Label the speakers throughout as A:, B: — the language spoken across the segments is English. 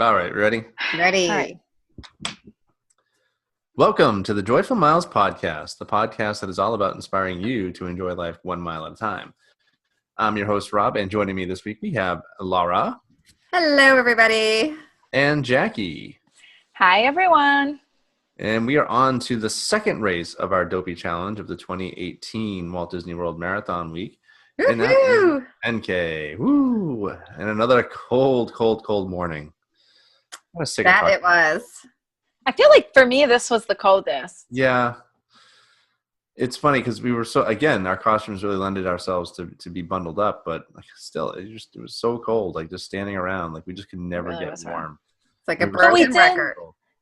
A: All right, ready?
B: Ready.
C: All right.
A: Welcome to the Joyful Miles podcast, the podcast that is all about inspiring you to enjoy life 1 mile at a time. I'm your host, Rob, and joining me this week we have Laura.
B: Hello, everybody.
A: And Jackey.
C: Hi, everyone.
A: And we are on to the second race of our Dopey Challenge of the 2018 Walt Disney World Marathon Week.
B: Woo-hoo!
A: And that is 10k. Woo! And another cold morning. What a sick
B: That it was.
C: I feel like for me, this was the coldest.
A: Yeah. It's funny because we were our costumes really lended ourselves to be bundled up, but still, it was so cold, like just standing around, like we just could never
C: Really
A: get warm.
B: It's like a broken record.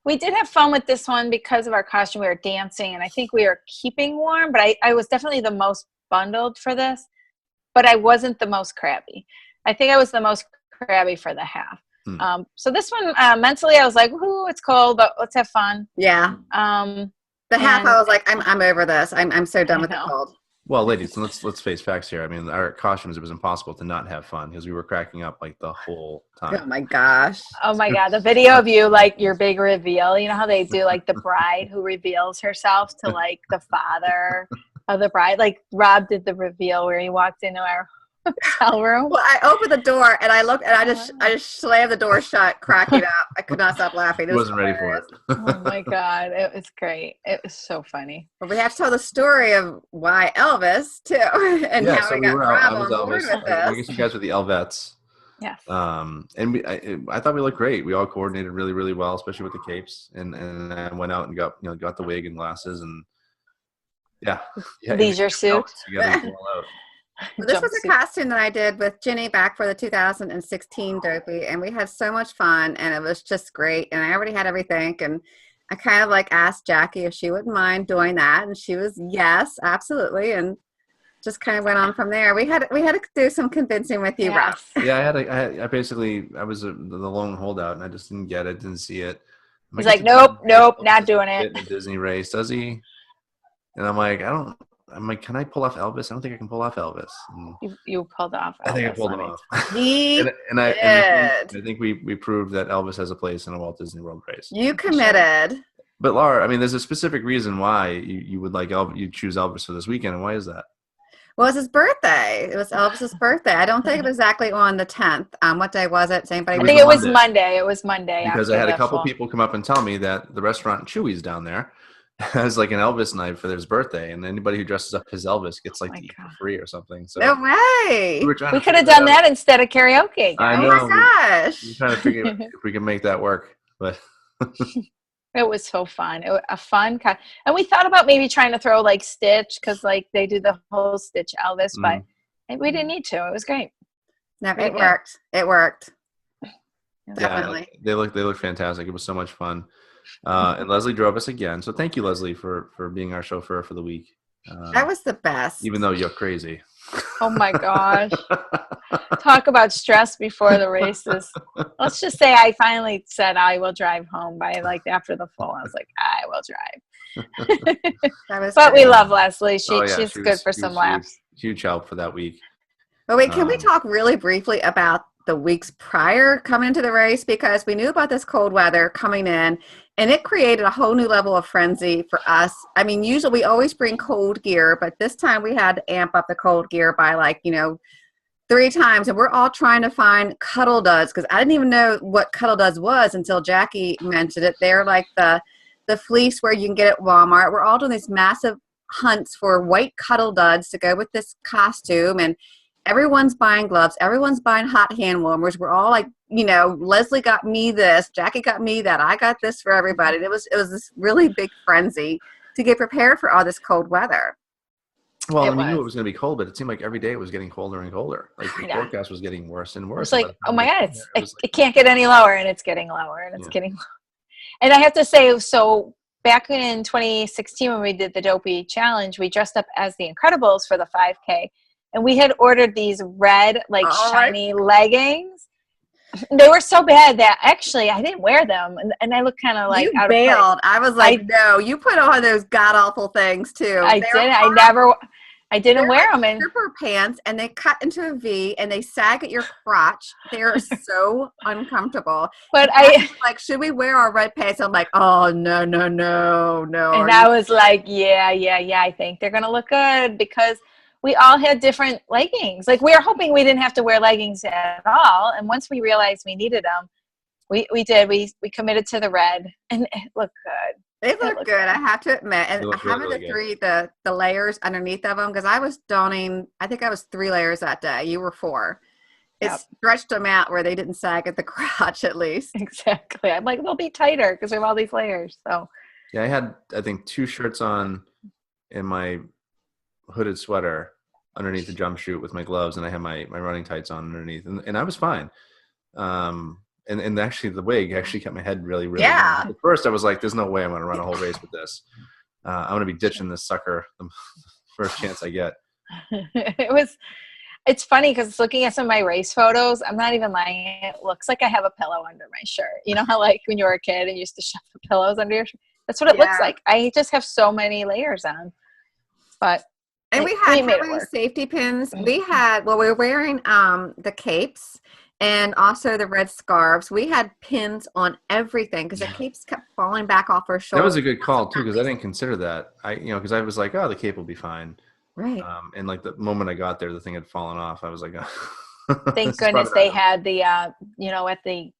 C: We did have fun with this one because of our costume. We were dancing, and I think we were keeping warm, but I was definitely the most bundled for this, but I wasn't the most crabby. I think I was the most crabby for the half. So this one, mentally, I was like, "Whoo, it's cold, but let's have fun."
B: Yeah. The half, I was like, "I'm over this. I'm so done with the cold."
A: Well, ladies, let's face facts here. I mean, our costumes, it was impossible to not have fun because we were cracking up like the whole time.
B: Oh my gosh!
C: Oh my God, the video of you, like your big reveal. You know how they do like the bride who reveals herself to like the father of the bride. Like Rob did the reveal where he walked into our hotel room.
B: Well, I opened the door and I looked and I just slammed the door shut, cracking up. I could not stop laughing.
A: I wasn't ready for it.
C: Oh my God, it was great. It was so funny.
B: But we have to tell the story of why Elvis too, and how we got Rob on board with this.
A: I guess you guys were the Elvettes.
C: Yes.
A: And I thought we looked great. We all coordinated really, really well, especially with the capes. And I went out and got the wig and glasses and
C: leisure suit.
B: This was a costume that I did with Jenny back for the 2016 Dopey, and we had so much fun, and it was just great. And I already had everything, and I kind of like asked Jackey if she wouldn't mind doing that, and she was yes, absolutely, and just kind of went on from there. We had to do some convincing with you, Rob.
A: Yeah, I was the lone holdout, and I just didn't get it, didn't see it.
C: He's like, nope, not doing it.
A: In the Disney race, does he? And I'm like, can I pull off Elvis? I don't think I can pull off Elvis.
C: You pulled off Elvis.
A: I think I pulled him off.
B: I
A: think we proved that Elvis has a place in a Walt Disney World race.
B: You committed.
A: But Laura, I mean, there's a specific reason why you would like you choose Elvis for this weekend, and why is that?
B: Well, it was his birthday. It was Elvis's birthday. I don't think it was exactly on the 10th. What day was it?
C: I think it was Monday. It was Monday.
A: Because I had a couple people come up and tell me that the restaurant Chewy's down there has like an Elvis night for his birthday, and anybody who dresses up as Elvis gets like to eat for free or something. So
B: no way.
A: We
C: could have done that instead of karaoke.
A: I know.
B: Oh my gosh.
A: We're trying to figure out if we can make that work, but
C: it was so fun. It was a fun and we thought about maybe trying to throw like Stitch because like they do the whole Stitch Elvis, but we didn't need to. It was great.
B: No, it worked. It worked.
A: Definitely. Yeah, they look fantastic. It was so much fun. And Leslie drove us again. So thank you, Leslie, for being our chauffeur for the week.
B: That was the best.
A: Even though you're crazy.
C: Oh my gosh. Talk about stress before the races. Let's just say I finally said I will drive home by like after the fall. I was like, I will drive. But we love Leslie. She's good for some laps.
A: Huge help for that week.
B: But wait, can we talk really briefly about the weeks prior coming into the race? Because we knew about this cold weather coming in, and it created a whole new level of frenzy for us. I mean, usually we always bring cold gear, but this time we had to amp up the cold gear by 3 times, and we're all trying to find Cuddle Duds because I didn't even know what Cuddle Duds was until Jackey mentioned it. They're like the fleece where you can get at Walmart. We're all doing these massive hunts for white Cuddle Duds to go with this costume, and everyone's buying gloves. Everyone's buying hot hand warmers. We're all like, Leslie got me this, Jackey got me that, I got this for everybody. And it was this really big frenzy to get prepared for all this cold weather.
A: Well, we knew it was going to be cold, but it seemed like every day it was getting colder and colder. Like the forecast was getting worse and worse.
C: It's like, oh my God, it can't get any lower, and it's getting lower, and it's getting lower. And I have to say, so back in 2016 when we did the Dopey Challenge, we dressed up as the Incredibles for the 5K. And we had ordered these red, shiny leggings. They were so bad that actually I didn't wear them. And I looked kind of like
B: out bailed. I was like, no, you put on those god-awful things too.
C: I did. I didn't
B: They're
C: wear
B: like
C: them, and
B: stripper pants, and they cut into a V, and they sag at your crotch. They're so uncomfortable.
C: but
B: And Kathy
C: I
B: was like, should we wear our red pants? I'm like, oh no, no, no, no.
C: and
B: Are
C: I
B: you?
C: was like, yeah, yeah, yeah. I think they're gonna look good because we all had different leggings. Like we were hoping we didn't have to wear leggings at all, and once we realized we needed them, we did. We committed to the red, and it looked good.
B: They look good, I have to admit.
A: They
B: And
A: look
B: having
A: really good.
B: the layers underneath of them, because I was donning, I think I was 3 layers that day. You were 4. It
C: Yep.
B: stretched them out where they didn't sag at the crotch at least.
C: Exactly. I'm like, they'll be tighter because we have all these layers. So
A: Yeah, I had, I think, 2 shirts on in my hooded sweater underneath the jumpsuit with my gloves, and I had my running tights on underneath, and I was fine. And actually, the wig actually kept my head really, really warm.
B: Yeah.
A: At first, I was like, "There's no way I'm going to run a whole race with this. I'm going to be ditching this sucker the first chance I get."
C: it's funny because looking at some of my race photos, I'm not even lying. It looks like I have a pillow under my shirt. You know how like when you were a kid and you used to shove the pillows under your shirt? That's what it looks
B: Yeah.
C: like. I just have so many layers on. But
B: And we had
C: made
B: how
C: it
B: many
C: work.
B: safety pins? We had, well, we were wearing the capes and also the red scarves. We had pins on everything because the capes kept falling back off our
A: That
B: shoulders.
A: was a good call too, because I didn't consider that. Because I was like, "Oh, the cape will be fine."
B: Right.
A: And like the moment I got there, the thing had fallen off. I was like,
C: Thank goodness they had the, at the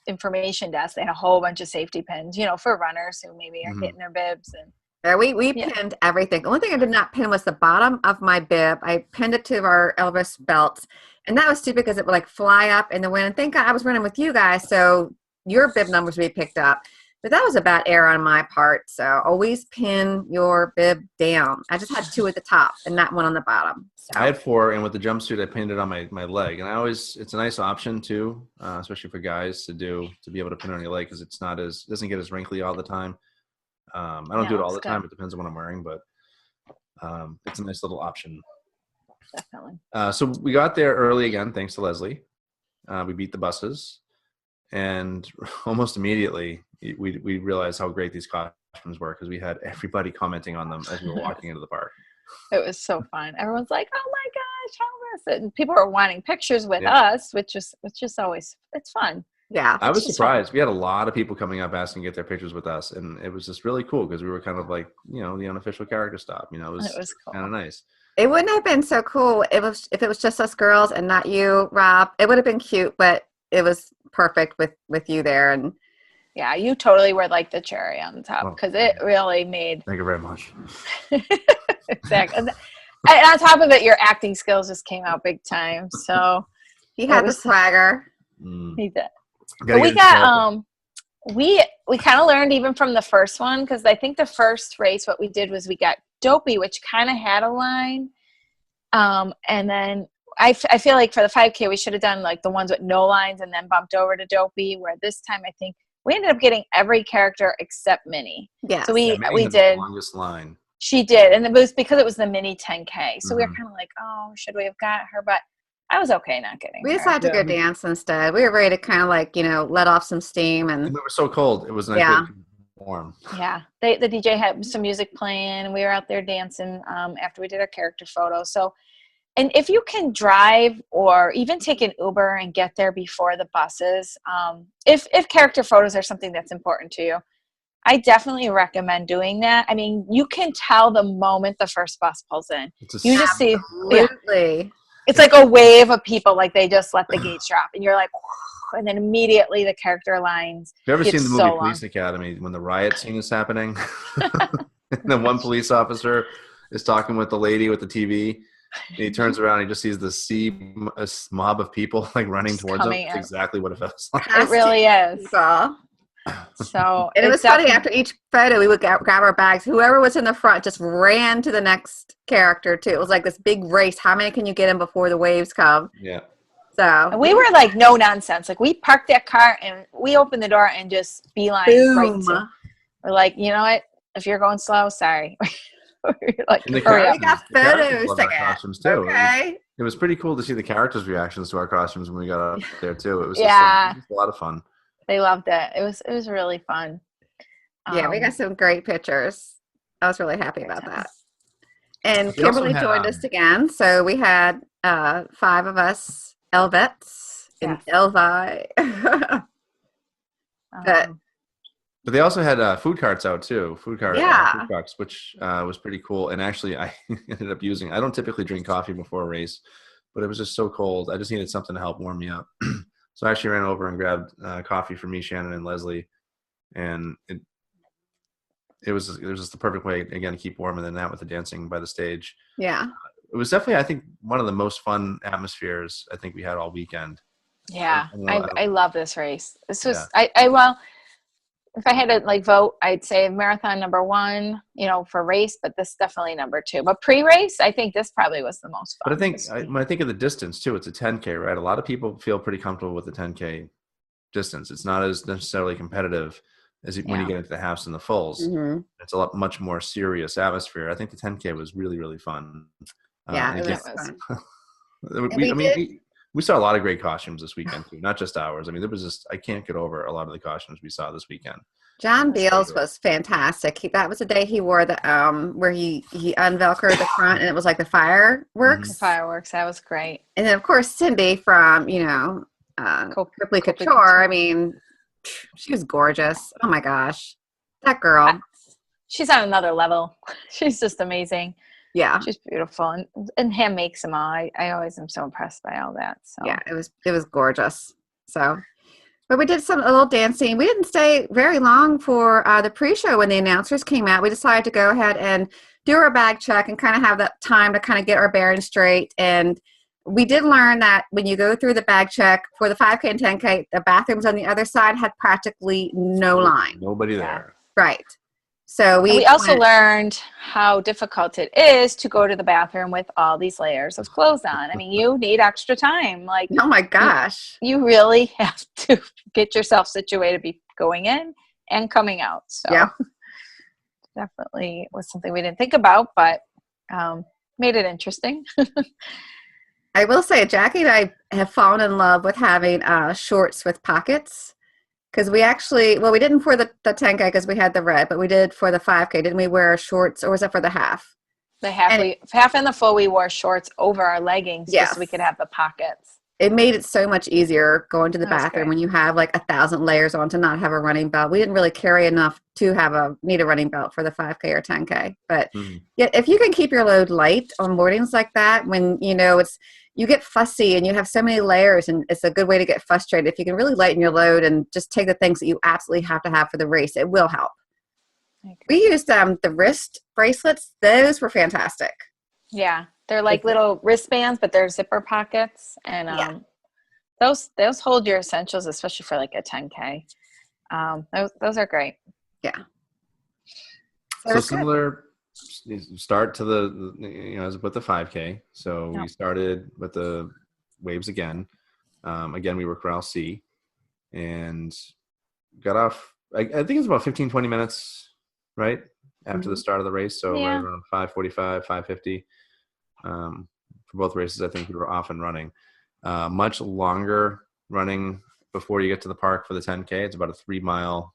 C: information desk, they had a whole bunch of safety pins, for runners who maybe are hitting their bibs. And
B: Yeah, we pinned everything. The only thing I did not pin was the bottom of my bib. I pinned it to our Elvis belts, and that was stupid because it would like fly up in the wind. And thank God I was running with you guys, so your bib numbers would be picked up. But that was a bad error on my part. So always pin your bib down. I just had 2 at the top and not 1 on the bottom. So.
A: I had 4, and with the jumpsuit, I pinned it on my leg. And it's a nice option too, especially for guys to be able to pin it on your leg because it doesn't get as wrinkly all the time. I don't do it all the time. It depends on what I'm wearing, but it's a nice little option.
C: Definitely.
A: So we got there early again, thanks to Leslie. We beat the buses, and almost immediately we realized how great these costumes were because we had everybody commenting on them as we were walking into the park.
C: It was so fun. Everyone's like, "Oh my gosh, how was it?" And people were wanting pictures with us, which is always, it's fun.
B: Yeah,
A: I was surprised. We had a lot of people coming up asking to get their pictures with us, and it was just really cool because we were kind of like, the unofficial character stop. It was
C: cool.
A: Kind of nice.
B: It wouldn't have been so cool if it was just us girls and not you, Rob. It would have been cute, but it was perfect with you there. And
C: yeah, you totally were like the cherry on the top because it really made.
A: Thank you very much.
C: Exactly. And on top of it, your acting skills just came out big time. So
B: he had the swagger.
C: He did. But we got we kind of learned even from the first one because I think the first race what we did was we got Dopey, which kind of had a line, and then I feel like for the 5K we should have done like the ones with no lines and then bumped over to Dopey. Where this time I think we ended up getting every character except Minnie.
B: Yeah.
C: So we did
A: the longest line.
C: She did, and it was because it was the mini 10K. So we were kind of like, oh, should we have got her? But I was okay not getting
B: We
C: her.
B: decided to go dance instead. We were ready to kind of like, let off some steam. And
A: we were so cold. It was nice way to keep warm.
C: Yeah. The DJ had some music playing, and we were out there dancing after we did our character photo. So, and if you can drive or even take an Uber and get there before the buses, if character photos are something that's important to you, I definitely recommend doing that. I mean, you can tell the moment the first bus pulls in. You just see.
B: Absolutely.
C: It's like a wave of people, like they just let the gates drop, and you're like, and then immediately the character lines.
A: Have you ever seen the movie Police Academy when the riot scene is happening? And then one police officer is talking with the lady with the TV, and he turns around and he just sees the mob of people like running towards him. It's exactly what it feels like.
C: It really is. So
B: and it was funny after each photo we would grab our bags. Whoever was in the front just ran to the next character too. It was like this big race. How many can you get in before the waves come?
A: Yeah.
B: So
C: and we were like no nonsense. Like we parked that car and we opened the door and just beeline right to. We're like, you know what? If you're going slow, sorry. Like hurry up.
B: We got photos to
A: costumes too.
B: Okay.
A: It was pretty cool to see the characters' reactions to our costumes when we got up there too. It was
C: just
A: a lot of fun.
C: They loved it. It was really fun.
B: Yeah, we got some great pictures. I was really happy about that. And
A: We also
B: Kimberly
A: had,
B: joined us again. So we had 5 of us, Elvets and Elvi. But
A: they also had food carts out too, food
B: yeah.
A: trucks, which was pretty cool. And actually, I ended up using. I don't typically drink coffee before a race, but it was just so cold. I just needed something to help warm me up. So I actually ran over and grabbed coffee for me, Shannon, and Leslie, and it was just the perfect way again to keep warm, and then that with the dancing by the stage.
B: Yeah.
A: It was definitely, I think, one of the most fun atmospheres I think we had all weekend.
C: Yeah, I love this race. This was well, if I had to like vote, I'd say marathon number 1, for race, but this definitely number 2. But pre-race, I think this probably was the most fun.
A: But I think when I think of the distance too, it's a 10K, right? A lot of people feel pretty comfortable with the 10K distance. It's not as necessarily competitive as when you get into the halves and the fulls.
B: Mm-hmm.
A: It's a much more serious atmosphere. I think the 10K was really, really fun.
B: Yeah,
A: it
B: was
A: fun. We saw a lot of great costumes this weekend too, not just ours. I mean, I can't get over a lot of the costumes we saw this weekend.
B: John Beals was fantastic. That was the day he wore the where he unvelcroed the front, and it was like the fireworks.
C: Mm-hmm. The fireworks, that was great.
B: And then of course Cindy from Copley Couture. I mean, she was gorgeous. Oh my gosh, that girl.
C: She's on another level. She's just amazing.
B: Yeah,
C: she's beautiful, and him makes them all. I always am so impressed by all that. So
B: yeah, it was gorgeous. So, but we did a little dancing. We didn't stay very long for the pre-show when the announcers came out. We decided to go ahead and do our bag check and kind of have that time to kind of get our bearings straight. And we did learn that when you go through the bag check for the 5K and 10K, the bathrooms on the other side had practically no line.
A: Nobody there.
B: Right. So
C: we also learned how difficult it is to go to the bathroom with all these layers of clothes on. I mean, you need extra time. Like,
B: oh my gosh,
C: you really have to get yourself situated to be going in and coming out. So
B: yeah,
C: definitely was something we didn't think about, but made it interesting.
B: I will say, Jackey and I have fallen in love with having shorts with pockets. Because we didn't for the 10K because we had the red, but we did for the 5K. Didn't we wear shorts, or was that for the half?
C: The half, half and the full, we wore shorts over our leggings just so we could have the pockets.
B: It made it so much easier going to the bathroom when you have like 1,000 layers on to not have a running belt. We didn't really carry enough to need a running belt for the 5K or 10K. But if you can keep your load light on mornings like that, when you get fussy and you have so many layers, and it's a good way to get frustrated. If you can really lighten your load and just take the things that you absolutely have to have for the race, it will help. We used the wrist bracelets. Those were fantastic.
C: Yeah, they're like little wristbands, but they're zipper pockets, and those hold your essentials, especially for like a 10K. Those are great.
B: Yeah.
A: So similar start to as with the 5K. So we started with the waves again. Again, we were Corral C, and got off. I think it's about 15-20 minutes, right after the start of the race. So right around 5:45, 5:50. For both races, I think we were off and running. Much longer running before you get to the park for the 10K. It's about a 3-mile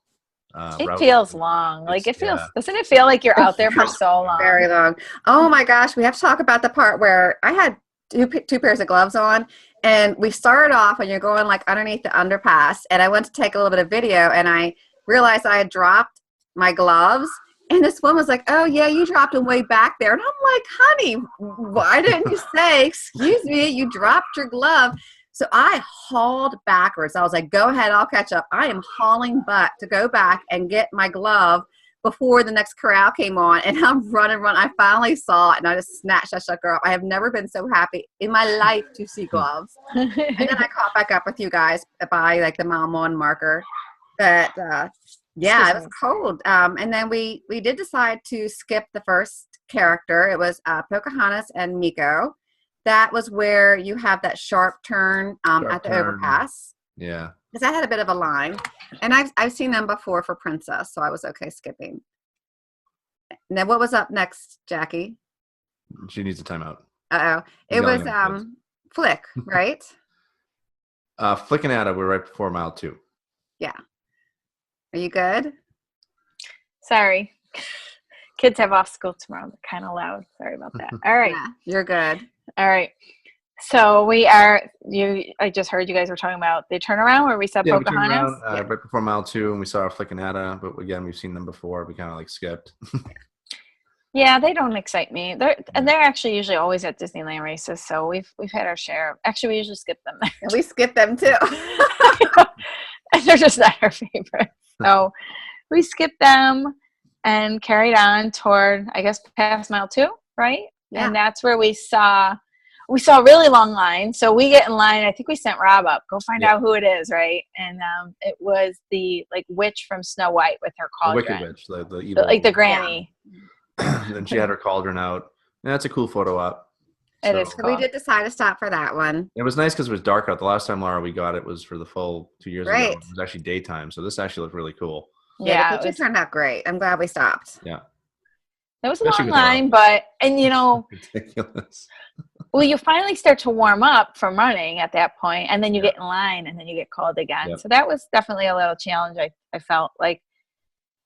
C: it
A: route.
C: Feels long. Like it feels, doesn't it feel like you're out there for so long?
B: Very long. Oh my gosh. We have to talk about the part where I had two pairs of gloves on, and we started off and you're going like underneath the underpass, and I went to take a little bit of video, and I realized I had dropped my gloves. And this woman was like, oh, yeah, you dropped them way back there. And I'm like, honey, why didn't you say, excuse me, you dropped your glove? So I hauled backwards. I was like, go ahead, I'll catch up. I am hauling butt to go back and get my glove before the next corral came on. And I'm running. I finally saw it, and I just snatched that sucker up. I have never been so happy in my life to see gloves. And then I caught back up with you guys by like the mile 1 marker. But yeah, it was cold. And then we did decide to skip the first character. It was Pocahontas and Miko. That was where you have that sharp turn at the overpass.
A: Yeah.
B: Because that had a bit of a line. And I've seen them before for Princess, so I was okay skipping. And then what was up next, Jackey?
A: She needs a timeout.
B: Uh-oh. It was Flick, right?
A: Flick and Ada were right before mile 2.
B: Yeah. Are you good?
C: Sorry. kids have off school tomorrow. They're kind of loud. Sorry about that. All right.
B: Yeah, you're good.
C: All right. So I just heard you guys were talking about the turnaround where we saw Pocahontas.
A: We turned around right before mile 2, and we saw Flickanetta, but again, we've seen them before. We kind of like skipped.
C: Yeah, they don't excite me. They're actually usually always at Disneyland races, so we've had our share. Actually, we usually skip them.
B: And we skip them too.
C: And they're just not our favorite. So we skipped them and carried on toward, I guess, past mile 2, right?
B: Yeah.
C: And that's where we saw a really long line. So we get in line. I think we sent Rob up, go find out who it is, right? And it was the witch from Snow White with her cauldron.
A: The Wicked Witch, the evil,
C: the granny.
A: Yeah. Then she had her cauldron out. And that's a cool photo op.
C: It is cool.
B: We did decide to stop for that one.
A: It was nice because it was dark out. The last time, Laura, we got it was for the full 2 years ago. It was actually daytime, so this actually looked really cool.
B: Yeah, the picture turned out great. I'm glad we stopped.
A: Yeah.
C: It was a long line, and
A: ridiculous.
C: Well, you finally start to warm up from running at that point, and then you get in line, and then you get called again. Yep. So that was definitely a little challenge. I felt like,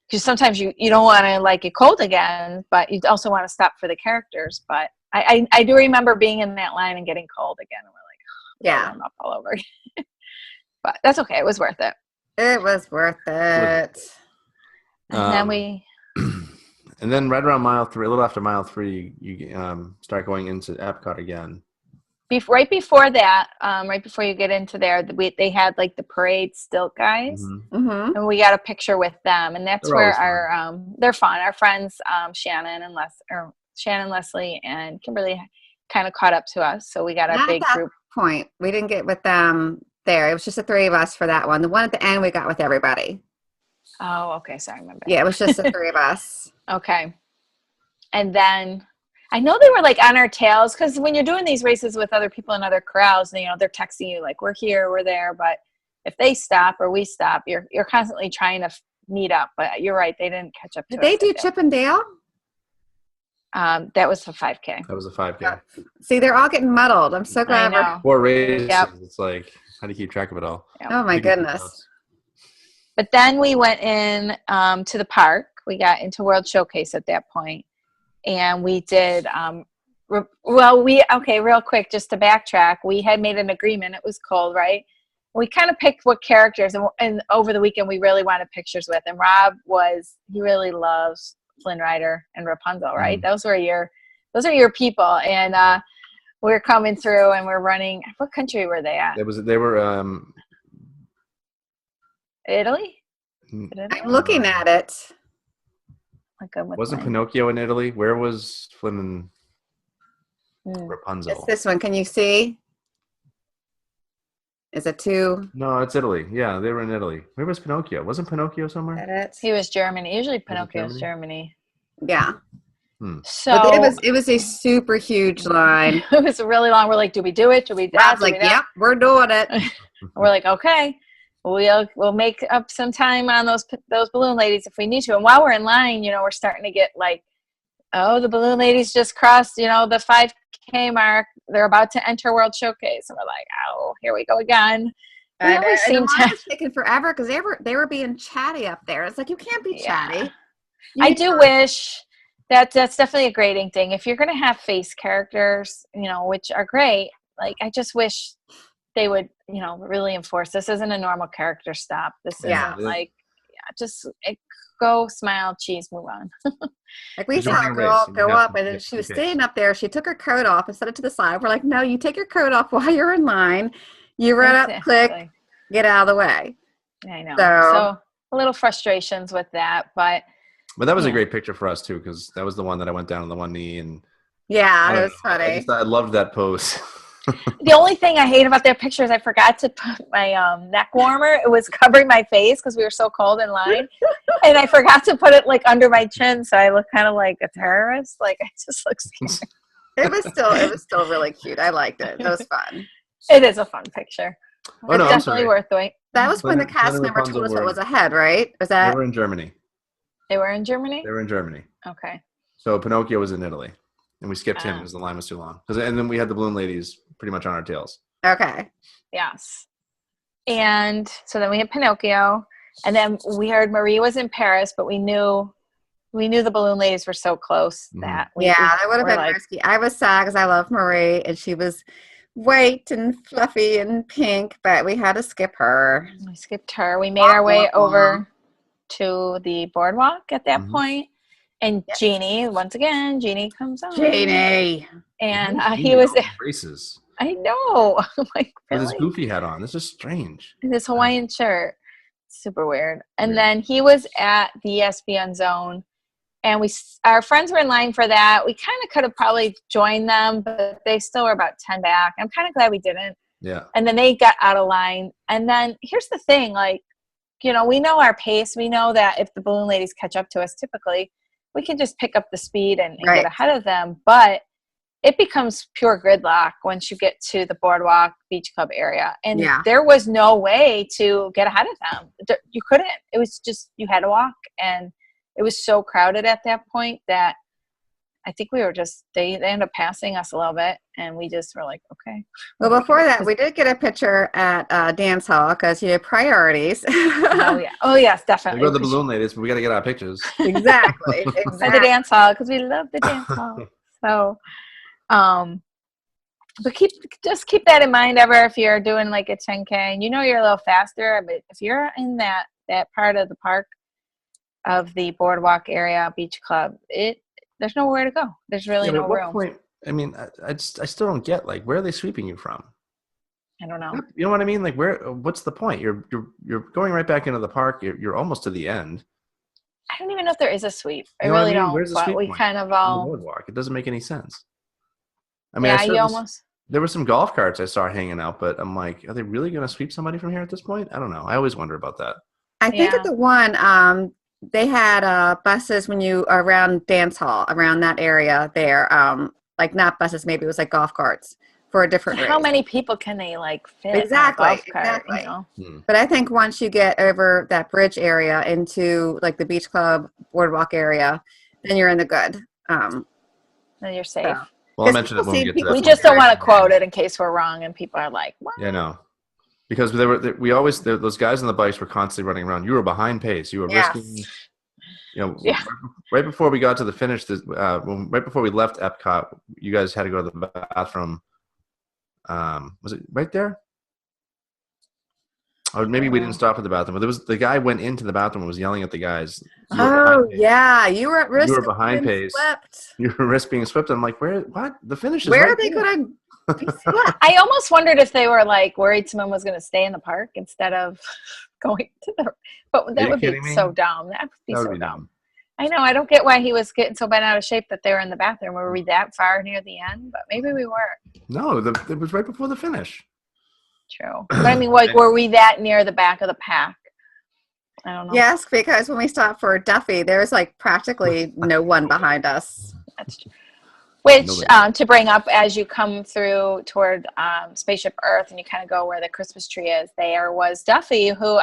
C: because sometimes you don't want to get cold again, but you also want to stop for the characters. But I do remember being in that line and getting cold again, and we're like, warm up all over again. But that's okay. It was worth it.
B: It was worth it.
C: And then we.
A: And then right around mile 3, a little after mile 3, you start going into Epcot again.
C: Right before that, right before you get into there, they had the parade stilt guys, and we got a picture with them, and that's where they're fun. Our friends Shannon, Leslie, and Kimberly kind of caught up to us, so we got a big group.
B: Point we didn't get with them there. It was just the 3 of us for that one. The one at the end we got with everybody.
C: Oh, okay. Sorry, I remember.
B: Yeah, it was just the 3 of us.
C: Okay. And then I know they were on our tails, because when you're doing these races with other people in other corrals, they're texting you we're here, we're there. But if they stop or we stop, you're constantly trying to meet up. But you're right, they didn't catch up to us.
B: Did they do Chip and Dale?
C: That was a 5K.
A: That was a 5K.
B: See, they're all getting muddled. I'm so glad.
C: I know.
A: 4 races. Yep. It's how do you keep track of it all?
C: Yep.
B: Oh my goodness.
C: But then we went in to the park. We got into World Showcase at that point. And we did, real quick, just to backtrack, we had made an agreement. It was cold, right? We kind of picked what characters, and over the weekend we really wanted pictures with. And Rob he really loves Flynn Rider and Rapunzel, right? Those are your people. And we were coming through and we're running. What country were they at?
A: They were
C: Italy?
B: I'm looking at it.
A: Wasn't Pinocchio in Italy? Where was Flynn and Rapunzel?
B: It's this one. Can you see? Is it 2?
A: No, it's Italy. Yeah, they were in Italy. Where was Pinocchio? Wasn't Pinocchio somewhere?
C: He was Germany. Usually Pinocchio is Germany.
B: Yeah.
C: So
B: but it was a super huge line.
C: It was really long. We're like, do we do it? Do we?
B: Rob's like, yep, we're doing it.
C: We're like, okay, we'll make up some time on those balloon ladies if we need to. And while we're in line, we're starting to get the balloon ladies just crossed, the 5K mark. They're about to enter World Showcase, and we're like, oh, here we go again.
B: And the line was taking forever because they were being chatty up there. It's like, you can't be chatty.
C: I do wish. That's definitely a grading thing. If you're going to have face characters, which are great, I just wish they would, really enforce. This isn't a normal character stop. This isn't just go, smile, cheese, move on.
B: We saw a girl go up, and then she was staying up there. She took her coat off and set it to the side. We're like, no, you take your coat off while you're in line. You run up, click, get out of the way.
C: I know. So a little frustrations with that, but
A: that was a great picture for us too, because that was the one that I went down on the one knee, and
B: it was funny.
A: I loved that pose.
C: The only thing I hate about that picture is I forgot to put my neck warmer. It was covering my face because we were so cold in line, and I forgot to put it under my chin, so I look kind of like a terrorist. I just look scared.
B: It was still really cute. I liked it. It was fun.
C: It is a fun picture. It's definitely worth the wait.
B: That was when the cast member told us what was ahead, right? Was that?
A: They were in Germany.
C: They were in Germany?
A: They were in Germany.
C: Okay.
A: So Pinocchio was in Italy, and we skipped him because the line was too long. And then we had the balloon ladies pretty much on our tails.
B: Okay.
C: Yes. And so then we had Pinocchio, and then we heard Marie was in Paris, but we knew we knew the balloon ladies were so close that
B: that would have been risky. I was sad because I love Marie and she was white and fluffy and pink, but we had to skip her.
C: We skipped her. We made our way over to the boardwalk at that point. And Jeannie, once again, Jeannie comes on.
B: Jeannie.
C: And he was
A: braces.
C: I know. Like,
A: with
C: really?
A: his goofy hat on. This is strange.
C: This Hawaiian shirt. Super weird. And then he was at the ESPN zone. And our friends were in line for that. We kind of could have probably joined them, but they still were about 10 back. I'm kind of glad we didn't.
A: Yeah.
C: And then they got out of line. And then here's the thing, like, you know, we know our pace. We know that if the balloon ladies catch up to us, typically, we can just pick up the speed and get ahead of them. But it becomes pure gridlock once you get to the Boardwalk Beach Club area. And there was no way to get ahead of them. You couldn't. It was just, you had to walk. And it was so crowded at that point that I think we were just, they ended up passing us a little bit. And we just were like, okay.
B: Well, before that, we did get a picture at dance hall because, you know, priorities.
C: Oh, yes, definitely.
A: We got the balloon ladies, but we got to get our pictures.
B: Exactly.
C: At the dance hall because we love the dance hall. So, but just keep that in mind ever if you're doing like a 10K and you know you're a little faster, but if you're in that part of the park of the Boardwalk area Beach Club, there's nowhere to go. There's really no room.
A: Point, I mean, I still don't get, like, where are they sweeping you from?
C: I don't know.
A: You know what I mean? Like, what's the point? You're going right back into the park. You're almost to the end.
C: I don't even know if there is a sweep. I
A: you know
C: really don't.
A: Where's the
C: but
A: sweep
C: we
A: point?
C: kind of all
A: Boardwalk. It doesn't make any sense. I mean, there were some golf carts I saw hanging out, but I'm like, are they really going to sweep somebody from here at this point? I don't know. I always wonder about that.
B: I think at the one, they had buses when you around dance hall, around that area there. Like not buses, maybe it was like golf carts for a different race.
C: How many people can they like fit?
B: Exactly.
C: In a golf cart, you know?
B: But I think once you get over that bridge area into like the Beach Club Boardwalk area, then you're in the good.
C: Then you're safe.
B: So.
A: Well, I'll mention it when we get to that.
C: We just don't want to quote it in case we're wrong and people are like, what?
A: Yeah, no. Because those guys on the bikes were constantly running around. You were behind pace. You were risking, you know, right before we got to the finish, right before we left Epcot, you guys had to go to the bathroom. Was it right there? Or maybe we didn't stop at the bathroom, but the guy went into the bathroom and was yelling at the guys.
B: Oh, yeah. You were at risk.
A: You were behind pace.
B: Swept.
A: You were risk being swept. I'm like, what? The finish is
B: where
A: right
B: they
A: there.
B: could have be swept.
C: I almost wondered if they were like worried someone was going to stay in the park instead of going to the. But that would be so dumb. That would be so dumb. I know. I don't get why he was getting so bent out of shape that they were in the bathroom. Were we that far near the end? But maybe we were.
A: No, it was right before the finish.
C: True. But I mean, like, were we that near the back of the pack? I don't know.
B: Yes, because when we stopped for Duffy, there's like practically no one behind us.
C: That's true. Which, to bring up as you come through toward Spaceship Earth and you kind of go where the Christmas tree is, there was Duffy, who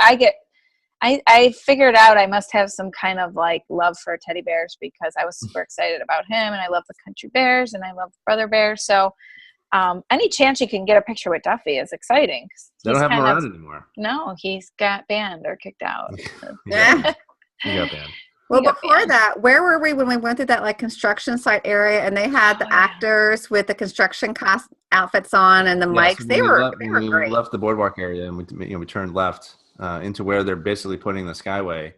C: I figured out I must have some kind of like love for teddy bears because I was super excited about him and I love the country bears and I love the brother bears. So any chance you can get a picture with Duffy is exciting.
A: They don't have him around anymore.
C: No, he's got banned or kicked out.
A: Yeah, he got banned.
B: Well, before that, where were we when we went through that like construction site area and they had the actors with the construction outfits on and the mics?
A: So
B: they were
A: We
B: great.
A: left the boardwalk area and we turned left into where they're basically putting the Skyway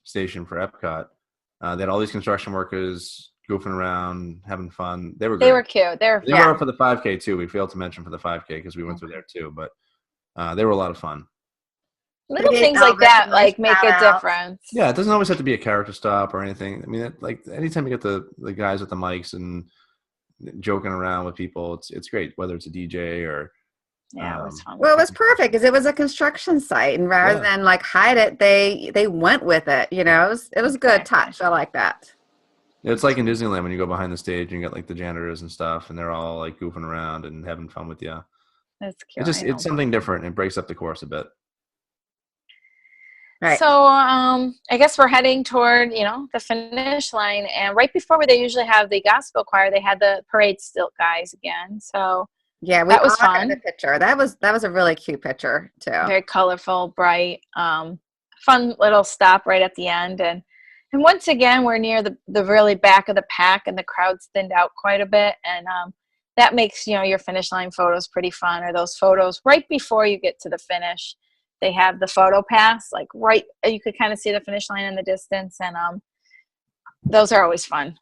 A: station for Epcot. They had all these construction workers goofing around, having fun. They were great.
C: They were cute. They
A: were for the 5K too. We failed to mention for the 5K because we went through there too, but they were a lot of fun.
C: Little things like that like make a difference.
A: Yeah, it doesn't always have to be a character stop or anything. I mean, like anytime you get the guys with the mics and joking around with people, it's great. Whether it's a DJ or
C: it was fun.
B: Well, it was perfect because it was a construction site, and rather than like hide it, they went with it. You know, it was a good touch. I like that.
A: It's like in Disneyland when you go behind the stage and you got like the janitors and stuff, and they're all like goofing around and having fun with you.
C: That's cute.
A: It's something different. It breaks up the course a bit.
B: Right.
C: So I guess we're heading toward, the finish line. And right before where they usually have the gospel choir, they had the parade stilt guys again. So
B: yeah,
C: that was fun.
B: The picture. That was a really cute picture too.
C: Very colorful, bright, fun little stop right at the end. And And once again, we're near the really back of the pack, and the crowd's thinned out quite a bit. And that makes, your finish line photos pretty fun, or those photos right before you get to the finish. They have the photo pass, like right, you could kind of see the finish line in the distance. And those are always fun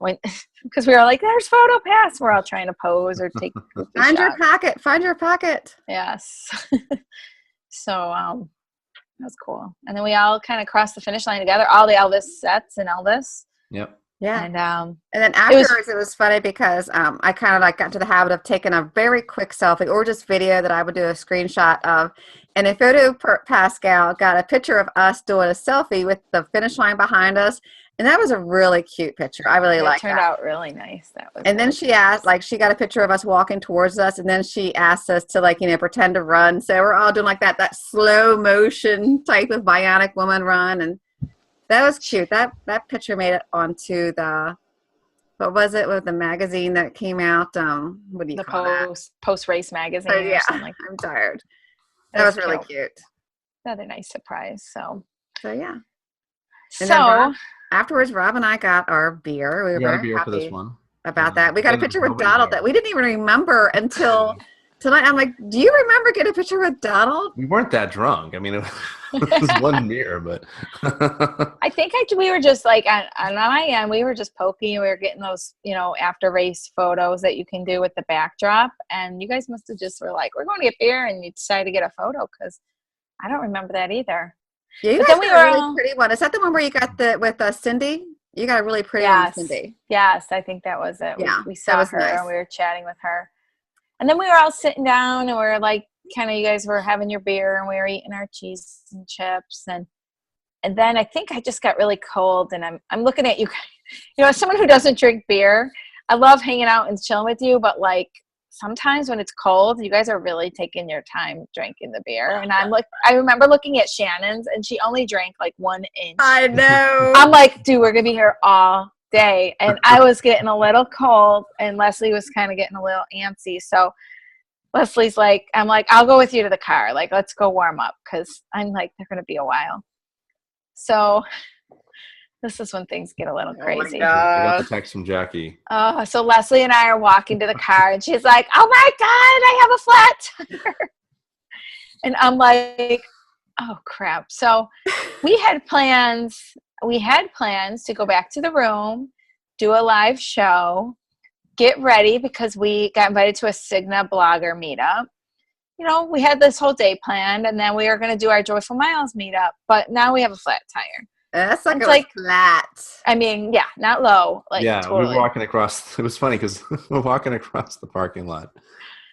C: because we were like, there's photo pass. We're all trying to pose or take
B: find your pocket. Find your pocket.
C: Yes. So that was cool. And then we all kind of crossed the finish line together, all the Elvis sets and Elvis.
A: Yep.
B: Yeah.
C: And
B: then afterwards it was funny because I kind of like got into the habit of taking a very quick selfie or just video that I would do a screenshot of. And a photo Pascal got a picture of us doing a selfie with the finish line behind us. And that was a really cute picture. I really liked that. It
C: turned out really nice. That was.
B: And then she asked, like, she got a picture of us walking towards us, and then she asked us to, like, pretend to run. So we're all doing like that slow motion type of bionic woman run, and that was cute. That picture made it onto the, what was it, with the magazine that came out? What do you call that?
C: Post race magazine.
B: Oh, yeah.
C: Or something like that.
B: I'm tired. That was really cute.
C: Another nice surprise. So
B: yeah. And
C: so.
B: Afterwards, Rob and I got our beer. We were very happy
A: for this one.
B: About that. We got a picture with Donald that we didn't even remember until tonight. I'm like, do you remember getting a picture with Donald?
A: We weren't that drunk. I mean, it was one beer, but.
C: I think we were just like, on my end, we were just poking. We were getting those, after race photos that you can do with the backdrop. And you guys must have just were like, we're going to get beer. And you decided to get a photo because I don't remember that either.
B: Yeah, you guys got a really pretty one. Is that the one where you got with Cindy? You got a really pretty one, Cindy.
C: Yes, I think that was it.
B: Yeah,
C: we saw her and we were chatting with her. And then we were all sitting down and we were like, kind of, you guys were having your beer and we were eating our cheese and chips. And then I think I just got really cold and I'm looking at you. As someone who doesn't drink beer, I love hanging out and chilling with you, but like, sometimes when it's cold, you guys are really taking your time drinking the beer. And I'm like, I remember looking at Shannon's and she only drank like 1 inch.
B: I know.
C: I'm like, dude, we're going to be here all day. And I was getting a little cold and Leslie was kind of getting a little antsy. So Leslie's like, I'm like, I'll go with you to the car. Like, let's go warm up. Cause I'm like, they're going to be a while. So this is when things get a little crazy.
A: I got the text from Jackey.
C: Oh, so Leslie and I are walking to the car, and she's like, "Oh my God, I have a flat tire!" And I'm like, "Oh crap!" So we had plans. We had plans to go back to the room, do a live show, get ready because we got invited to a Cigna blogger meetup. We had this whole day planned, and then we were going to do our Joyful Miles meetup. But now we have a flat tire.
B: That's like flat.
C: I mean, yeah, not low. Like,
A: yeah,
C: totally.
A: we were walking across. It was funny because we're walking across the parking lot,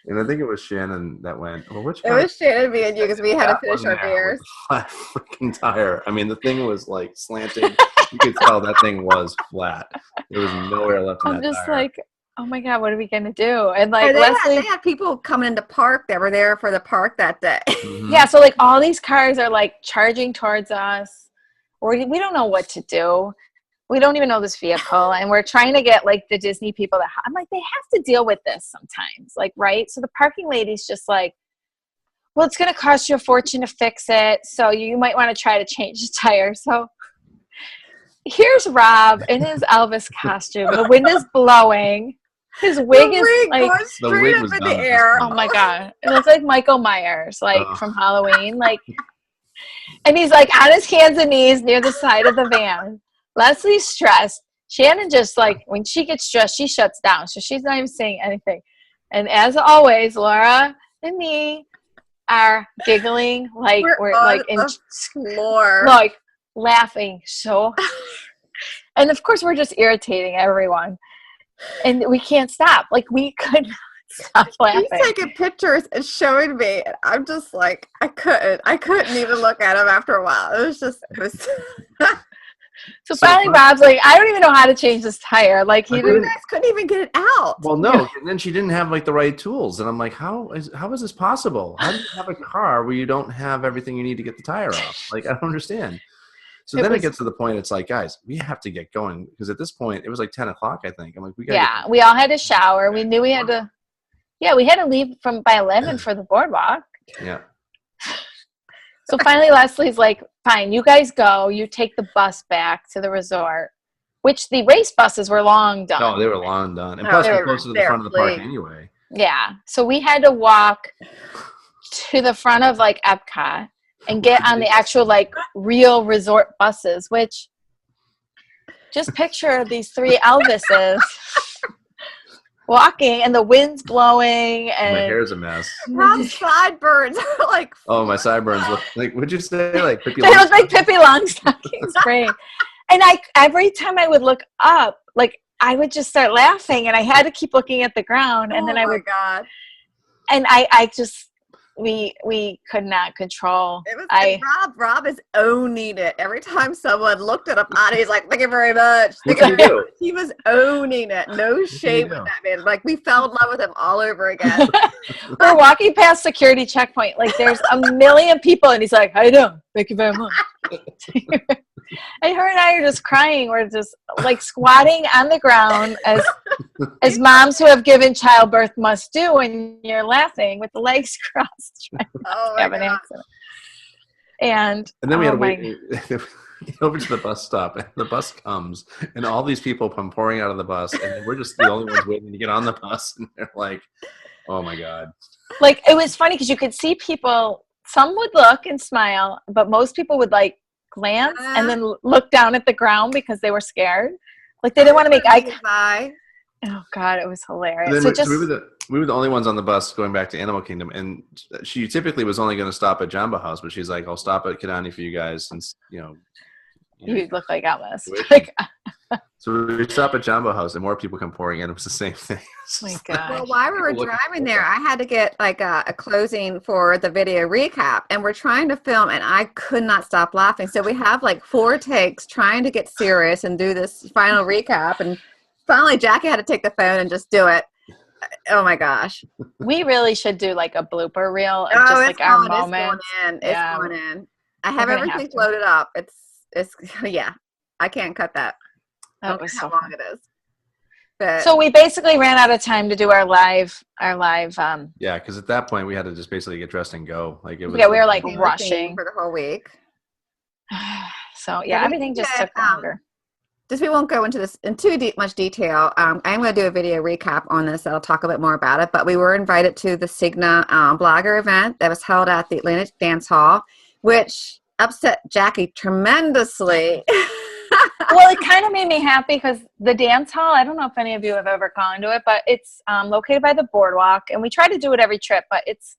A: and I think it was Shannon that went. Well, which?
B: It was Shannon, me, and you, because we had to finish our beers.
A: Flat freaking tire. I mean, the thing was like slanting. You could tell that thing was flat. There was nowhere left in that tire. I'm just
C: like, oh my God, what are we gonna do? And like Leslie,
B: they had people coming into park that were there for the park that day.
A: Mm-hmm.
C: Yeah, so like all these cars are like charging towards us. Or we don't know what to do. We don't even know this vehicle. And we're trying to get like the Disney people I'm like, they have to deal with this sometimes. Like, right? So the parking lady's just like, well, it's going to cost you a fortune to fix it. So you might want to try to change the tire. So here's Rob in his Elvis costume. The wind is blowing. His wig is like
B: straight up in the air.
C: Oh my God. It looks like Michael Myers, like from Halloween. Like, and he's like on his hands and knees near the side of the van. Leslie's stressed. Shannon just like, when she gets stressed, she shuts down. So she's not even saying anything. And as always, Laura and me are giggling like we're like in
B: floor,
C: like laughing. So, and of course we're just irritating everyone. And we can't stop. Like we could not stop laughing.
B: He's taking pictures and showing me, and I'm just like, I couldn't even look at him after a while. It was
C: So finally Rob's like, I don't even know how to change this tire. Like
B: you guys couldn't even get it out.
A: Well, no, and then she didn't have like the right tools, and I'm like, how is this possible? How do you have a car where you don't have everything you need to get the tire off? Like, I don't understand. So then it gets to the point, it's like, guys, we have to get going, because at this point it was like 10 o'clock, I think. I'm like,
C: we all had to shower. We knew we had to. Yeah, we had to leave by 11 for the boardwalk.
A: Yeah.
C: So finally, Leslie's like, fine, you guys go. You take the bus back to the resort, which the race buses were long done.
A: No, they were long done. And plus, we're closer to the front of the park anyway.
C: Yeah. So we had to walk to the front of like Epcot and get on the actual like real resort buses, which just picture these three Elvises walking and the wind's blowing and
A: my hair's a mess.
B: Rob's sideburns are like
A: my sideburns look like, would you say like Pippi
C: Longstocking? It was like Pippi Longstocking spring. And every time I would look up, like I would just start laughing and I had to keep looking at the ground and then I would
B: God.
C: And I just we could not control.
B: It was Rob is owning it. Every time someone looked at a pot, he's like, "Thank you very much." He was owning it. No shame with that man. Like we fell in love with him all over again.
C: We're walking past security checkpoint. Like there's a million people, and he's like, "How you doing? Thank you very much." And her and I are just crying. We're just like squatting on the ground as moms who have given childbirth must do when you're laughing with the legs crossed.
B: Oh my God.
C: And
A: then we had to wait over to the bus stop, and the bus comes, and all these people come pouring out of the bus, and we're just the only ones waiting to get on the bus, and they're like, "Oh my God!"
C: Like it was funny because you could see people. Some would look and smile, but most people would like glance and then look down at the ground because they were scared. Like they didn't want to make eye contact. Oh God, it was hilarious.
A: We were the only ones on the bus going back to Animal Kingdom, and she typically was only going to stop at Jamba House, but she's like, "I'll stop at Kidani for you guys," since you
C: look like Elvis.
A: So we stopped at Jamba House, and more people come pouring in. It was the same thing.
C: Oh my God.
B: Well, while we were driving there, I had to get like a closing for the video recap, and we're trying to film, and I could not stop laughing. So we have like 4 takes trying to get serious and do this final recap, and finally Jackey had to take the phone and just do it. Oh my gosh.
C: We really should do like a blooper reel of just like our moments.
B: It's going in. I have everything loaded up. It's yeah. I can't cut that.
C: That was
B: how long it is. But
C: so we basically ran out of time to do our live
A: yeah, because at that point we had to just basically get dressed and go. Like it was
C: we were like rushing
B: for the whole week.
C: So yeah, everything just took longer.
B: Just we won't go into this in too much detail. I'm going to do a video recap on this. I'll talk a bit more about it. But we were invited to the Cigna blogger event that was held at the Atlantic Dance Hall, which upset Jackey tremendously.
C: Well, it kind of made me happy because the dance hall, I don't know if any of you have ever gone to it, but it's located by the Boardwalk, and we try to do it every trip, but it's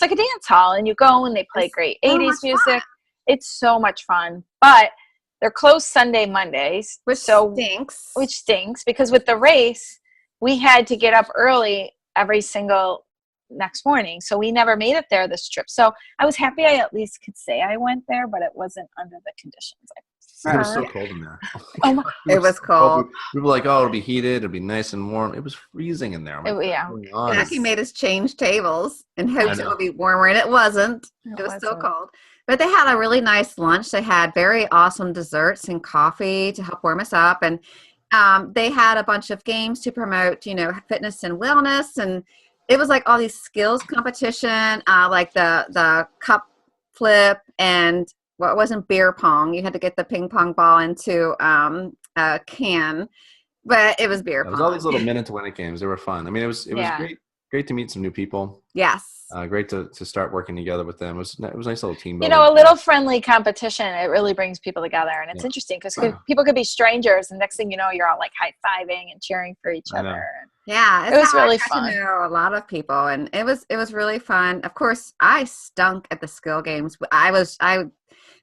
C: like a dance hall, and you go and they play great 80s music. Fun. It's so much fun, but they're closed Sunday, Mondays. Which stinks because with the race, we had to get up early every single next morning, so we never made it there this trip. So I was happy I at least could say I went there, but it wasn't under the conditions.
A: It was so cold in there.
B: It was cold.
A: We were like, "Oh, it'll be heated. It'll be nice and warm." It was freezing in there.
B: Jackey made us change tables in hopes it would be warmer, and it wasn't. It was so cold. But they had a really nice lunch. They had very awesome desserts and coffee to help warm us up, and they had a bunch of games to promote, fitness and wellness, and it was like all these skills competition, like the cup flip and. Well, it wasn't beer pong. You had to get the ping pong ball into a can, but it was beer pong.
A: It was all these little minute-to-win-it games. They were fun. I mean, it was great to meet some new people.
B: Yes.
A: Great to start working together with them. It was a nice little team
C: building. A little friendly competition. It really brings people together, and it's interesting because people could be strangers, and next thing you know, you're all like high-fiving and cheering for each other.
B: Yeah,
C: it was really fun.
B: To know a lot of people, and it was really fun. Of course, I stunk at the skill games.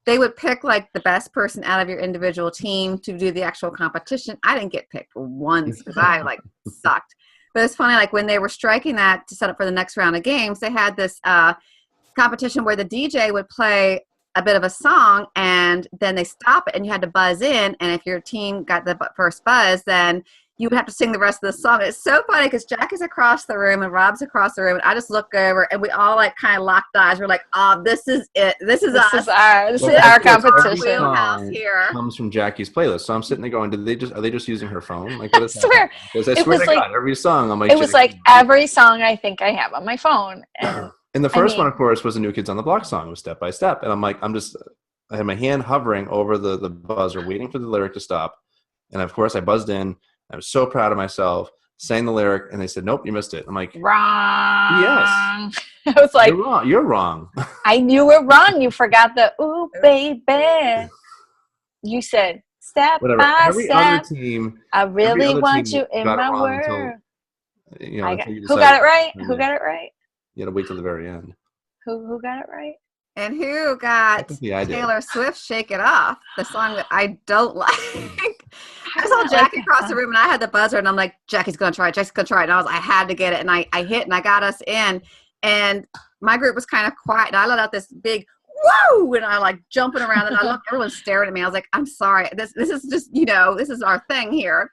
B: They would pick like the best person out of your individual team to do the actual competition. I didn't get picked once because I like sucked. But it's funny, like when they were striking that to set up for the next round of games, they had this competition where the DJ would play a bit of a song and then they stop it and you had to buzz in. And if your team got the first buzz, then you would have to sing the rest of the song. It's so funny because Jackie's across the room and Rob's across the room, and I just look over and we all like kind of locked eyes. We're like, "Oh, this is it. This is us.
C: This is our competition."
B: Here
A: comes from Jackie's playlist. So I'm sitting there going, are they just using her phone? Like, what is
C: I swear.
A: Because I swear to God, every song on my.
C: It was like every song I think I have on my phone, and
A: And the first one, of course, was a New Kids on the Block song. It was Step by Step. And I'm like, I had my hand hovering over the buzzer, waiting for the lyric to stop. And of course, I buzzed in. I was so proud of myself, sang the lyric, and they said, nope, you missed it. I'm like,
C: wrong.
A: Yes.
C: I was like,
A: you're wrong. You're wrong.
C: You were wrong. You forgot the ooh, baby. You said, step
A: Whatever.
C: by
A: Every
C: step.
A: other team.
C: I really want you in my world. Who got it right? Who got it right?
A: You had to wait till the very end.
C: Who got it right?
B: And who got Taylor Swift Shake It Off, the song that I don't like. I saw Jackey across the room and I had the buzzer and I'm like, Jackie's going to try it. Jackie's going to try it. And I had to get it. And I hit and I got us in. And my group was kind of quiet. And I let out this big, whoa! And I like jumping around and I looked, everyone's staring at me. I was like, I'm sorry. This is just, this is our thing here.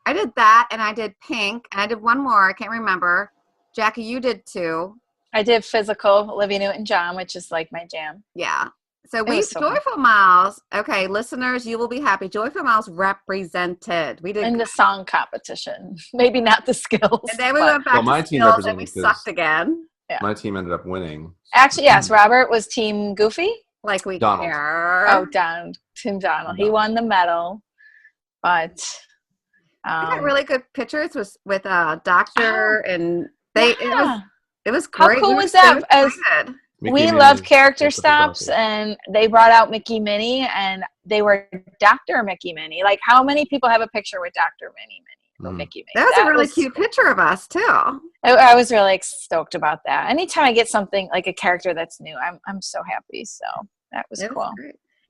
B: I did that and I did Pink and I did one more. I can't remember. Jackey, you did too.
C: I did Physical, Olivia Newton-John, which is like my jam.
B: Yeah. So Joyful Miles. Okay, listeners, you will be happy. Joyful Miles represented. We did
C: in the song competition. Maybe not the skills.
B: And then we went back to skills and we sucked again.
A: Yeah. My team ended up winning.
C: Actually, yes. Robert was Team Goofy.
B: Like we
A: Donald.
B: care.
C: Oh, Tim Donald. He won the medal, but
B: we got really good pictures with Doctor and they. It was great.
C: How cool was that? We love character stops, and they brought out Mickey Minnie, and they were Dr. Mickey Minnie. Like, how many people have a picture with Dr. Mickey Minnie?
B: That was a really cute picture of us, too.
C: I was really stoked about that. Anytime I get something like a character that's new, I'm so happy. So that was cool.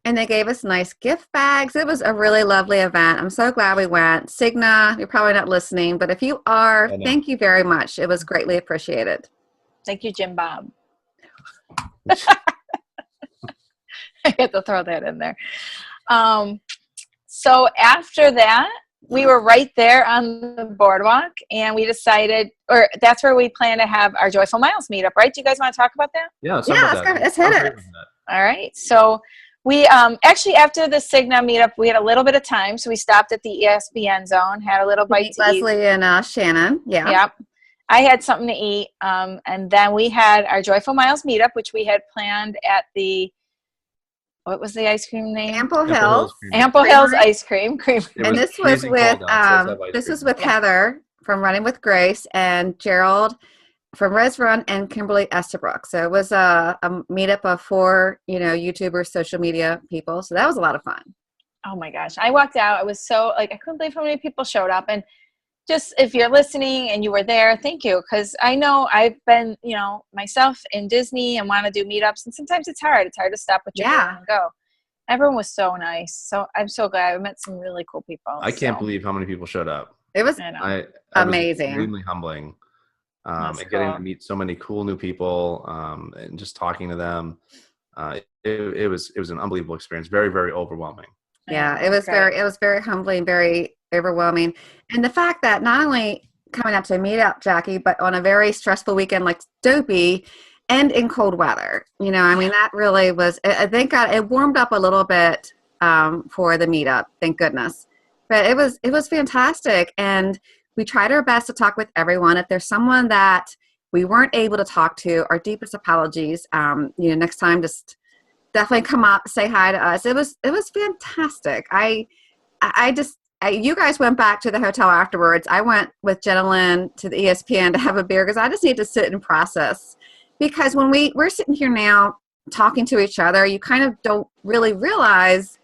B: And they gave us nice gift bags. It was a really lovely event. I'm so glad we went. Cigna, you're probably not listening, but if you are, thank you very much. It was greatly appreciated.
C: Thank you, Jim Bob. I had to throw that in there. So after that, we were right there on the boardwalk, and we decided, or that's where we plan to have our Joyful Miles meetup, right? Do you guys want to talk about that?
A: Yeah,
B: let's hit it.
C: All right. So we actually, after the Cigna meetup, we had a little bit of time, so we stopped at the ESPN zone, had a little bite to eat.
B: Leslie and Shannon. Yeah.
C: Yep. I had something to eat, and then we had our Joyful Miles meetup, which we had planned at what was the ice cream name?
B: Ample Hills.
C: Ample Hills Ice Cream.
B: And this was with Heather from Running with Grace and Gerald from Res Run and Kimberly Estabrook. So it was a meetup of 4, YouTubers, social media people. So that was a lot of fun.
C: Oh my gosh. I walked out. I was so I couldn't believe how many people showed up. And just if you're listening and you were there, thank you. Because I know I've been, myself in Disney and want to do meetups. And sometimes it's hard. It's hard to stop what you're doing and go. Everyone was so nice. So I'm so glad. I met some really cool people.
A: I can't believe how many people showed up.
B: It was amazing.
A: Was extremely humbling. And getting to meet so many cool new people and just talking to them. It was an unbelievable experience. Very, very overwhelming.
B: Yeah, it was very humbling, very overwhelming. And the fact that not only coming up to a meetup, Jackey, but on a very stressful weekend like Dopey and in cold weather, that really was, I think it warmed up a little bit for the meetup, thank goodness. But it was fantastic. And we tried our best to talk with everyone. If there's someone that we weren't able to talk to, our deepest apologies. Next time, just definitely come up, say hi to us. It was fantastic. You guys went back to the hotel afterwards. I went with Jenna Lynn to the ESPN to have a beer because I just need to sit and process. Because when we're sitting here now talking to each other, you kind of don't really realize,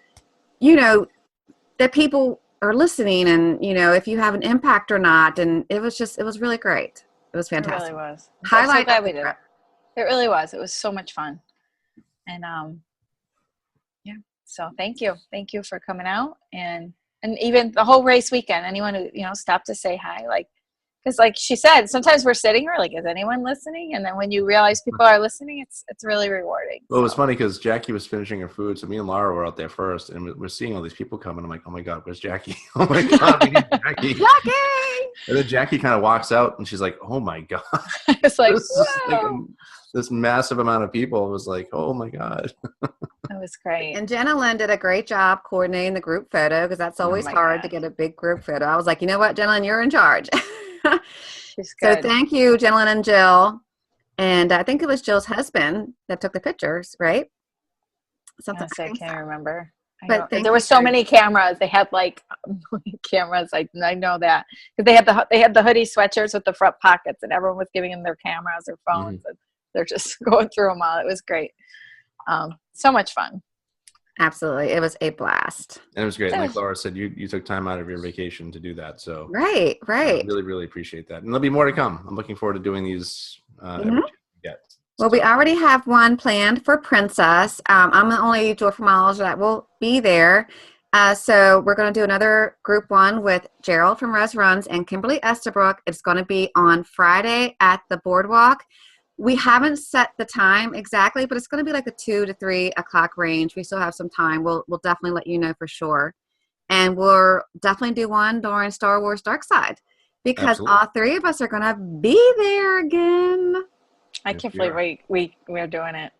B: that people are listening and, if you have an impact or not. And it was really great. It was fantastic.
C: It really was.
B: Highlight.
C: I'm so glad we did it. It really was. It was so much fun. And so thank you for coming out and even the whole race weekend. Anyone who stopped to say hi, because like she said, sometimes we're sitting, we're like, is anyone listening? And then when you realize people are listening, it's really rewarding.
A: Well, it was funny because Jackey was finishing her food, so me and Laura were out there first, and we're seeing all these people coming. I'm like, oh my god, where's Jackey? Oh my god, we need Jackey.
B: Jackey!
A: And then Jackey kind of walks out, and she's like, oh my god.
C: It's like,
A: this massive amount of people. It was like, oh my god.
C: It was great.
B: And Jenna Lynn did a great job coordinating the group photo because that's always hard to get a big group photo. I was like, you know what, Jenna Lynn, you're in charge.
C: She's good.
B: So thank you, Jenna Lynn and Jill. And I think it was Jill's husband that took the pictures, right? Something.
C: I can't remember.
B: But
C: there were so many cameras. They had like cameras. I know that because they had the hoodie sweatshirts with the front pockets, and everyone was giving them their cameras or phones, and they're just going through them all. It was great. So much fun.
B: Absolutely, it was a blast.
A: And it was great. Like Laura said, you took time out of your vacation to do that. So
B: right.
A: I really, really appreciate that. And there'll be more to come. I'm looking forward to doing these every chance we get.
B: Well, we already have one planned for Princess. I'm the only Joyful Miles that will be there. So we're going to do another group one with Gerald from Res Runs and Kimberly Estabrook. It's going to be on Friday at the Boardwalk. We haven't set the time exactly, but it's going to be like a 2 to 3 o'clock range. We still have some time. We'll definitely let you know for sure. And we'll definitely do one during Star Wars Dark Side because all 3 of us are going to be there again.
C: I can't believe we're doing it.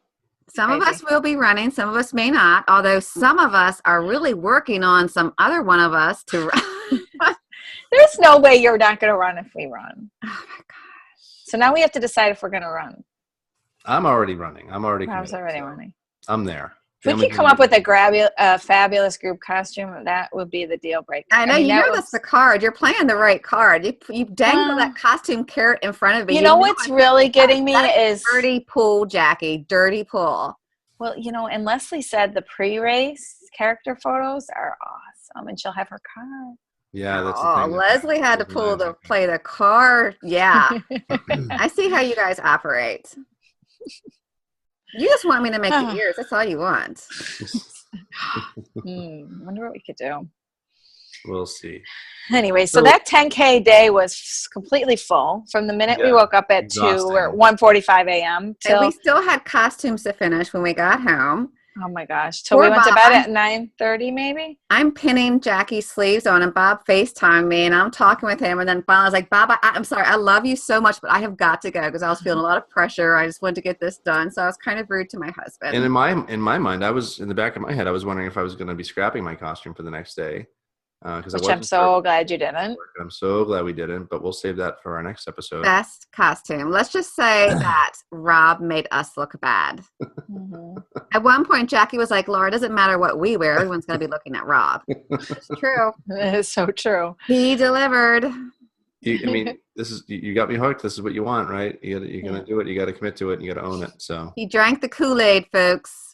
B: Some of us will be running. Some of us may not, although some of us are really working on some other one of us to run.
C: There's no way you're not going to run if we run.
B: Oh, my gosh.
C: So now we have to decide if we're going to run.
A: I'm already running. I'm already
C: running.
A: I'm there.
C: If we could come up with a fabulous group costume, that would be the deal breaker.
B: I know, that's the card. You're playing the right card. You dangle that costume carrot in front of me.
C: You know what's really getting me is
B: dirty pull, Jackie. Dirty pull.
C: Well, and Leslie said the pre-race character photos are awesome, and she'll have her card.
A: Yeah, that's
B: the thing. Leslie had to play the card. Yeah. I see how you guys operate. You just want me to make the ears. That's all you want.
C: Wonder what we could do.
A: We'll see.
C: Anyway, so that 10K day was completely full from the minute we woke up at 2 or 1:45 a.m.
B: And we still had costumes to finish when we got home.
C: Oh my gosh. Till we went to bed at 9:30 maybe?
B: I'm pinning Jackie's sleeves on and Bob FaceTimed me and I'm talking with him and then finally I was like, Bob, I'm sorry. I love you so much, but I have got to go because I was feeling a lot of pressure. I just wanted to get this done. So I was kind of rude to my husband.
A: And in my mind, I was in the back of my head, I was wondering if I was going to be scrapping my costume for the next day.
C: Which I'm so glad you didn't.
A: I'm so glad we didn't, but we'll save that for our next episode.
B: Best costume. Let's just say that Rob made us look bad. At one point, Jackie was like, Laura, it doesn't matter what we wear. Everyone's going to be looking at Rob. It's true.
C: It is so true.
B: He delivered.
A: You got me hooked. This is what you want, right? You're going to do it. You got to commit to it. And you got to own it. So
B: he drank the Kool-Aid, folks.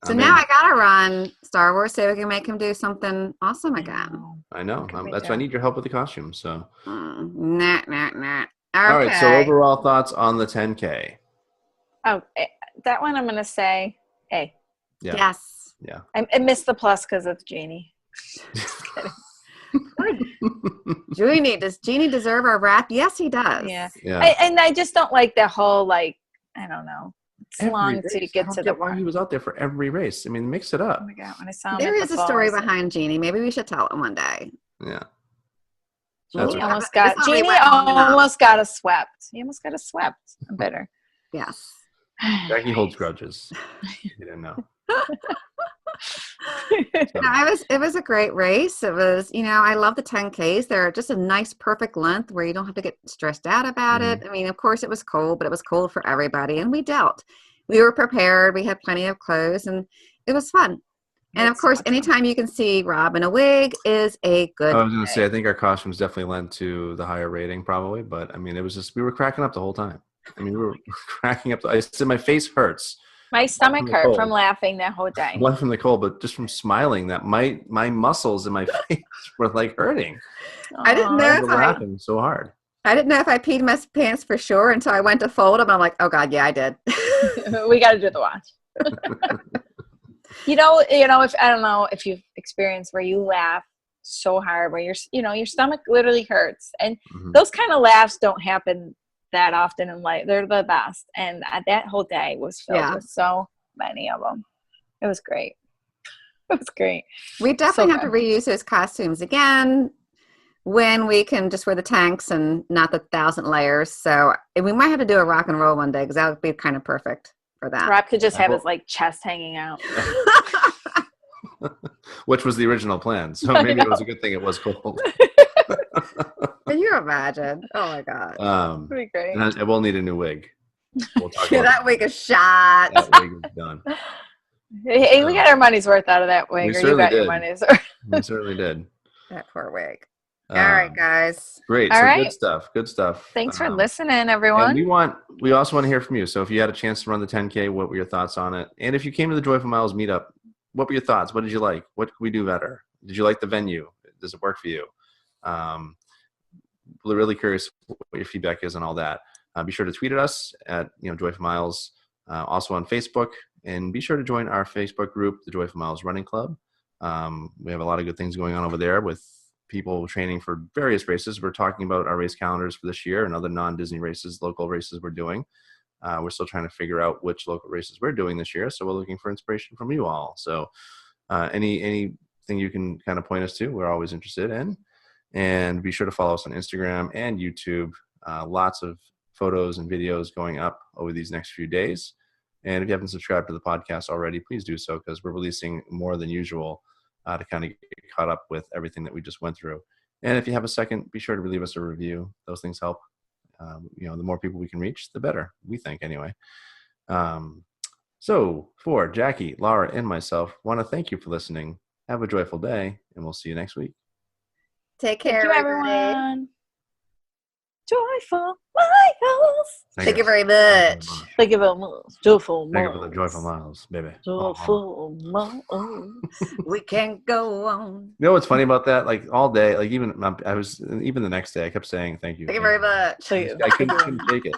B: So now I gotta run Star Wars so we can make him do something awesome again.
A: I know. That's why I need your help with the costume. So.
B: Nah. Okay.
A: All right. So overall thoughts on the 10K.
C: Oh, that one I'm gonna say A.
A: Yeah.
B: Yes.
A: Yeah.
C: I missed the plus because of Jeannie. Just
B: kidding. Does Jeannie deserve our rap? Yes, he does.
C: Yeah. And I just don't like the whole I don't know. It's long to get to the
A: one. He was out there for every race. I mean, mix it up.
C: Oh my God, when I saw him
B: there is a story behind Jeannie. Maybe we should tell it one day.
A: Yeah.
C: Jeannie almost got us swept. He almost got us swept. I'm bitter.
B: Yes.
A: Jackey holds grudges. You didn't know.
B: It was a great race. It was, I love the 10Ks. They're just a nice, perfect length where you don't have to get stressed out about it. I mean, of course it was cold, but it was cold for everybody. And we dealt. We were prepared. We had plenty of clothes and it was fun. And of course, anytime you can see Rob in a wig is a good
A: I was going to say, I think our costumes definitely lent to the higher rating probably. But I mean, it was just, we were cracking up the whole time. I mean, we were cracking up. I said, my face hurts.
C: My stomach hurt from laughing that whole day.
A: One from the cold, but just from smiling, that my muscles in my face were hurting.
B: I didn't know if
A: laughing so hard.
B: I didn't know if I peed my pants for sure until I went to fold them. I'm like, oh God, yeah, I did.
C: We got to do the watch. If I don't know if you've experienced where you laugh so hard, where your stomach literally hurts, and those kind of laughs don't happen that often in life. They're the best, and that whole day was filled with so many of them. It was great. It was great.
B: We definitely have to reuse those costumes again when we can just wear the tanks and not the 1,000 layers. So we might have to do a rock and roll one day because that would be kind of perfect for that.
C: Rob could just have his chest hanging out.
A: Which was the original plan. So maybe it was a good thing it was cold.
B: Can you imagine? Oh my God.
C: That'd be great.
A: And I will need a new wig. We'll talk
B: Yeah,
A: about
B: that wig is shot.
A: that wig is done.
C: Hey, we got our money's worth out of that wig.
A: We
C: Or you
A: certainly
C: got your
A: did.
C: money's worth.
A: We certainly did.
B: That poor wig. All right, guys.
A: Great.
C: All
A: So
C: right.
A: good stuff. Good stuff.
C: Thanks for listening, everyone.
A: And we also want to hear from you. So if you had a chance to run the 10K, what were your thoughts on it? And if you came to the Joyful Miles meetup, what were your thoughts? What did you like? What could we do better? Did you like the venue? Does it work for you? We're really curious what your feedback is on all that. Be sure to tweet at us at Joyful Miles, also on Facebook, and be sure to join our Facebook group, the Joyful Miles Running Club. We have a lot of good things going on over there with people training for various races. We're talking about our race calendars for this year and other non-Disney races, local races we're doing. We're still trying to figure out which local races we're doing this year, so we're looking for inspiration from you all. So anything you can kind of point us to, we're always interested in. And be sure to follow us on Instagram and YouTube. Lots of photos and videos going up over these next few days. And if you haven't subscribed to the podcast already, please do so, because we're releasing more than usual to kind of get caught up with everything that we just went through. And if you have a second, be sure to leave us a review. Those things help. The more people we can reach, the better, we think anyway. So for Jackey, Laura, and myself, want to thank you for listening. Have a joyful day, and we'll see you next week.
B: Take care,
C: Thank you, everyone. Joyful Miles.
B: Thank you very much.
C: Thank you very much. Joyful Miles.
A: Thank you for the Joyful Miles, baby.
C: Joyful Miles.
B: We can't go on.
A: You know what's funny about that? Like all day, like even the next day, I kept saying thank you.
B: Thank you very much.
A: I couldn't take it.